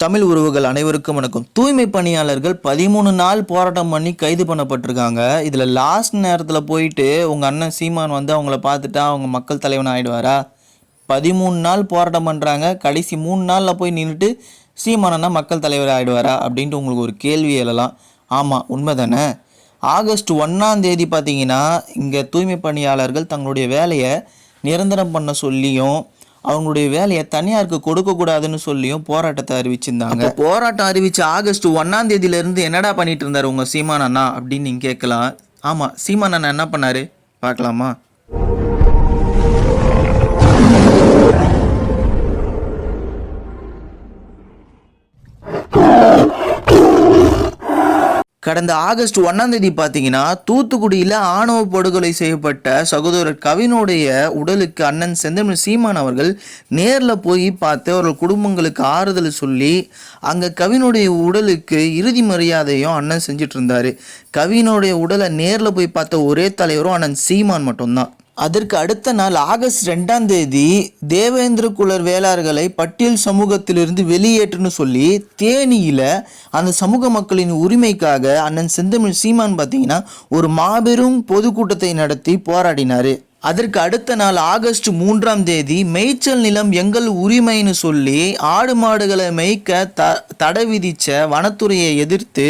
தமிழ் உறவுகள் அனைவருக்கும் வணக்கம். தூய்மை பணியாளர்கள் 13 நாள் போராட்டம் பண்ணி கைது பண்ணப்பட்டிருக்காங்க. இதில் லாஸ்ட் நேரத்தில் போயிட்டு உங்கள் அண்ணன் சீமான் வந்து அவங்கள பார்த்துட்டா அவங்க மக்கள் தலைவன் ஆகிடுவாரா? 13 நாள் போராட்டம் பண்ணுறாங்க. கடைசி 3 நாளில் போய் நின்றுட்டு சீமானன்னா மக்கள் தலைவர் ஆகிடுவாரா அப்படின்ட்டு உங்களுக்கு ஒரு கேள்வி எழலாம். ஆமாம், உண்மை தானே. ஆகஸ்ட் 1ஆம் தேதி பார்த்தீங்கன்னா இங்கே தூய்மை பணியாளர்கள் தங்களுடைய வேலையை நிரந்தரம் பண்ண சொல்லியும் அவங்களுடைய வேலையை தனியாருக்கு கொடுக்கக்கூடாதுன்னு சொல்லியும் போராட்டத்தை அறிவிச்சிருந்தாங்க. போராட்டம் அறிவிச்சு ஆகஸ்ட் 1ஆம் தேதியிலேருந்து என்னடா பண்ணிட்டு இருந்தார் உங்கள் சீமான் அண்ணா அப்படின்னு நீங்கள் கேட்கலாம். ஆமாம், சீமான் அண்ணா என்ன பண்ணார் பார்க்கலாமா? கடந்த ஆகஸ்ட் 1ஆம் தேதி பார்த்தீங்கன்னா தூத்துக்குடியில் ஆணவ படுகொலை செய்யப்பட்ட சகோதரர் கவினுடைய உடலுக்கு அண்ணன் செந்தமிழ் சீமான் அவர்கள் நேரில் போய் பார்த்து அவர்கள் குடும்பங்களுக்கு ஆறுதல் சொல்லி அங்கே கவினுடைய உடலுக்கு இறுதி மரியாதையும் அண்ணன் செஞ்சிட்டு இருந்தார். கவினுடைய உடலை நேரில் போய் பார்த்த ஒரே தலைவரும் அண்ணன் சீமான் மட்டும்தான். அதற்கு அடுத்த நாள் ஆகஸ்ட் 2ஆம் தேதி தேவேந்திர குலர் வேளார்களை பட்டியல் சமூகத்திலிருந்து வெளியேற்றுன்னு சொல்லி தேனியில் அந்த சமூக மக்களின் உரிமைக்காக அண்ணன் செந்தமிழ் சீமான் பார்த்தீங்கன்னா ஒரு மாபெரும் பொதுக்கூட்டத்தை நடத்தி போராடினார். அதற்கு அடுத்த நாள் ஆகஸ்ட் 3ஆம் தேதி மேய்ச்சல் நிலம் எங்கள் உரிமைன்னு சொல்லி ஆடு மாடுகளை மேய்க்க தடை விதித்த வனத்துறையை எதிர்த்து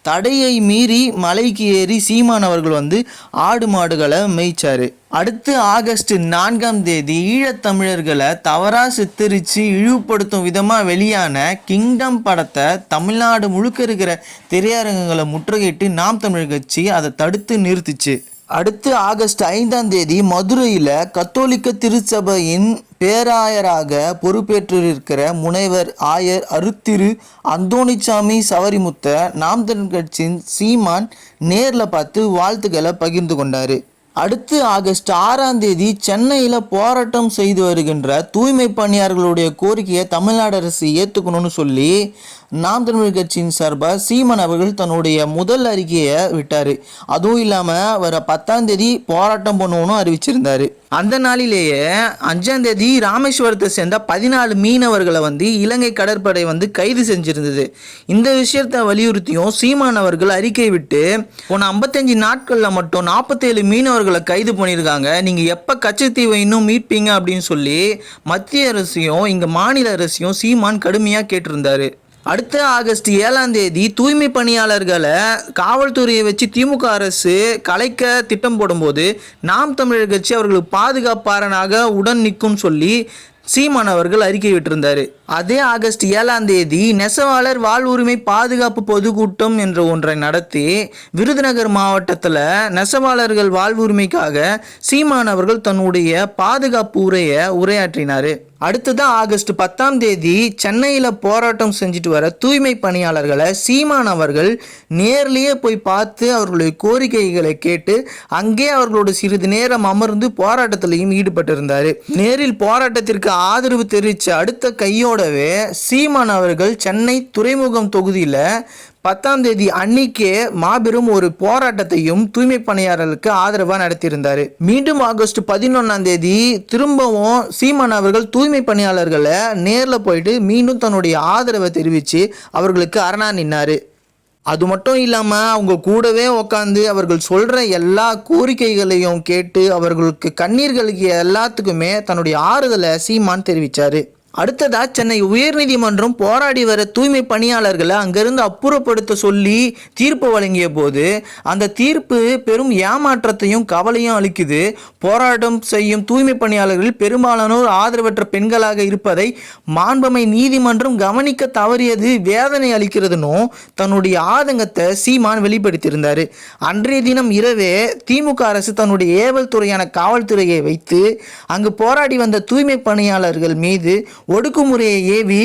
தடையை மீறி மலைக்கு ஏறி சீமான் அவர்கள் வந்து ஆடு மாடுகளை மேய்ச்சாரு. அடுத்து ஆகஸ்ட் 4ஆம் தேதி ஈழத்தமிழர்களை தவறாக சித்தரித்து இழிவுபடுத்தும் விதமாக வெளியான கிங்டம் படத்தை தமிழ்நாடு முழுக்க இருக்கிற திரையரங்குகளை முற்றுகையிட்டு நாம் தமிழர் கட்சி அதை தடுத்து நிறுத்திச்சு. அடுத்து ஆகஸ்ட் 5ஆம் தேதி மதுரையில் கத்தோலிக்க திருச்சபையின் பேராயராக பொறுப்பேற்றிருக்கிற முனைவர் ஆயர் அருத்திரு அந்தோணிசாமி சவரிமுத்த நாம் தமிழர் கட்சியின் சீமான் நேரில் பார்த்து வாழ்த்துக்களை பகிர்ந்து கொண்டார். அடுத்து ஆகஸ்ட் 6ஆம் தேதி சென்னையில் போராட்டம் செய்து வருகின்ற தூய்மை பணியாளர்களுடைய கோரிக்கையை தமிழ்நாடு அரசு ஏற்றுக்கணும்னு சொல்லி நாம் தமிழர் கட்சியின் சார்பாக சீமான் அவர்கள் தன்னுடைய முதல் அறிக்கையை விட்டார். அதுவும் இல்லாமல் வர 10ஆம் தேதி போராட்டம் பண்ணுவோன்னு அறிவிச்சிருந்தார். அந்த நாளிலேயே 5ஆம் தேதி ராமேஸ்வரத்தை சேர்ந்த 14 மீனவர்களை வந்து இலங்கை கடற்படை வந்து கைது செஞ்சிருந்தது. இந்த விஷயத்தை வலியுறுத்தியும் சீமான் அவர்கள் அறிக்கை விட்டு போன 55 நாட்களில் மட்டும் 47 மீனவர்களை கைது பண்ணியிருக்காங்க, நீங்கள் எப்போ கச்சத்தீவை இன்னும் மீட்பீங்க அப்படின்னு சொல்லி மத்திய அரசையும் இங்கே மாநில அரசையும் சீமான் கடுமையாக கேட்டிருந்தார். அடுத்த ஆகஸ்ட் 7ஆம் தேதி தூய்மை பணியாளர்களை காவல்துறையை வச்சு திமுக அரசு கலைக்க திட்டம் போடும்போது நாம் தமிழர் கட்சி அவர்களுக்கு பாதுகாப்பாளனாக உடன் நிற்கும் சொல்லி சீமான் அவர்கள் அறிக்கை விட்டிருந்தார். அதே ஆகஸ்ட் 7ஆம் தேதி நெசவாளர் வாழ்வுரிமை பாதுகாப்பு பொதுக்கூட்டம் என்ற ஒன்றை நடத்தி விருதுநகர் மாவட்டத்தில் நெசவாளர்கள் வாழ்வுரிமைக்காக சீமான் அவர்கள் தன்னுடைய பாதுகாப்பு உரையாற்றினார். அடுத்ததான் ஆகஸ்ட் 10ஆம் தேதி சென்னையில் போராட்டம் செஞ்சுட்டு வர தூய்மை பணியாளர்களை சீமான் அவர்கள் நேர்லேயே போய் பார்த்து அவர்களுடைய கோரிக்கைகளை கேட்டு அங்கே அவர்களோட சிறிது நேரம் அமர்ந்து போராட்டத்திலையும் ஈடுபட்டிருந்தார். நேரில் போராட்டத்திற்கு ஆதரவு தெரிவித்த அடுத்த கையோடவே சீமான் அவர்கள் சென்னை துறைமுகம் தொகுதியில் 10ஆம் தேதி அன்னைக்கே மாபெரும் ஒரு போராட்டத்தையும் தூய்மை பணியாளர்களுக்கு ஆதரவாக நடத்தியிருந்தார். மீண்டும் ஆகஸ்ட் 11ஆம் தேதி திரும்பவும் சீமான் அவர்கள் தூய்மை பணியாளர்களை நேரில் போயிட்டு மீண்டும் தன்னுடைய ஆதரவை தெரிவித்து அவர்களுக்கு அரணா நின்னார். அது மட்டும் இல்லாமல் அவங்க கூடவே உட்காந்து அவர்கள் சொல்கிற எல்லா கோரிக்கைகளையும் கேட்டு அவர்களுக்கு கண்ணீர்களுக்கு எல்லாத்துக்குமே தன்னுடைய ஆறுதலை சீமான் தெரிவித்தார். அடுத்ததாக சென்னை உயர்நீதிமன்றம் போராடி வர தூய்மை பணியாளர்களை அங்கிருந்து அப்புறப்படுத்த சொல்லி தீர்ப்பு வழங்கிய போது அந்த தீர்ப்பு பெரும் ஏமாற்றத்தையும் கவலையும் அளிக்குது. போராட்டம் செய்யும் தூய்மை பணியாளர்கள் பெரும்பாலானோர் ஆதரவற்ற பெண்களாக இருப்பதை மாண்பமை நீதிமன்றம் கவனிக்க தவறியது வேதனை அளிக்கிறதுனும் தன்னுடைய ஆதங்கத்தை சீமான் வெளிப்படுத்தியிருந்தார். அன்றைய தினம் இரவே திமுக அரசு தன்னுடைய ஏவல் துறையான காவல்துறையை வைத்து அங்கு போராடி வந்த தூய்மை பணியாளர்கள் மீது ஒடுக்குமுறையை ஏவி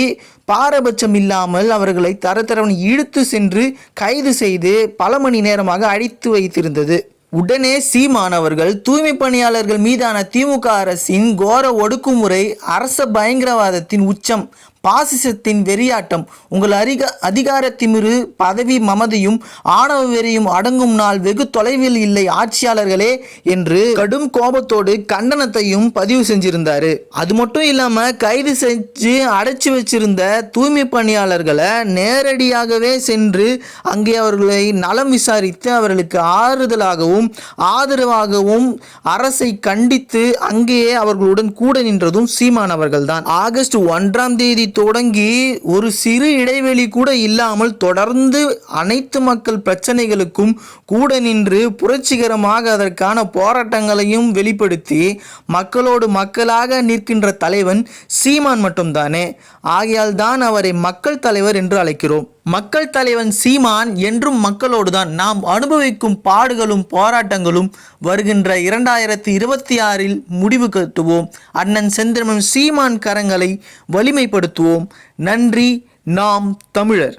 பாரபட்சம் இல்லாமல் அவர்களை தரத்தரவன் இழுத்து சென்று கைது செய்து பல மணி நேரமாக அடைத்து வைத்திருந்தது. உடனே சீமான் அவர்கள் தூய்மை பணியாளர்கள் மீதான திமுக அரசின் கோர ஒடுக்குமுறை அரச பயங்கரவாதத்தின் உச்சம், பாசிசத்தின் வெறியாட்டம், உங்கள் அதிகார திமிரு, பதவி மமதையும் ஆணவ வெறியும் அடங்கும் நாள் வெகு தொலைவில் இல்லை ஆட்சியாளர்களே என்று கடும் கோபத்தோடு கண்டனத்தையும் பதிவு செஞ்சிருந்தாரு. அது மட்டும் இல்லாம கைது செஞ்சு அடைச்சு வச்சிருந்த தூய்மை பணியாளர்களை நேரடியாகவே சென்று அங்கே அவர்களை நலம் விசாரித்து அவர்களுக்கு ஆறுதலாகவும் ஆதரவாகவும் அரசை கண்டித்து அங்கேயே அவர்களுடன் கூட நின்றதும் சீமான் அவர்கள்தான். ஆகஸ்ட் 1ஆம் தேதி தொடங்கி ஒரு சிறு இடைவெளி கூட இல்லாமல் தொடர்ந்து அனைத்து மக்கள் பிரச்சனைகளுக்கும் கூட நின்று புரட்சிகரமாக அதற்கான போராட்டங்களையும் வெளிப்படுத்தி மக்களோடு மக்களாக நிற்கின்ற தலைவன் சீமான் மட்டும்தானே. ஆகையால் தான் அவரை மக்கள் தலைவர் என்று அழைக்கிறோம். மக்கள் தலைவன் சீமான் என்றும் மக்களோடு தான். நாம் அனுபவிக்கும் பாடுகளும் போராட்டங்களும் வருகின்ற 2026இல் முடிவு கட்டுவோம். அண்ணன் செந்தமிழ் சீமான் கரங்களை வலிமைப்படுத்துவோம். நன்றி. நாம் தமிழர்.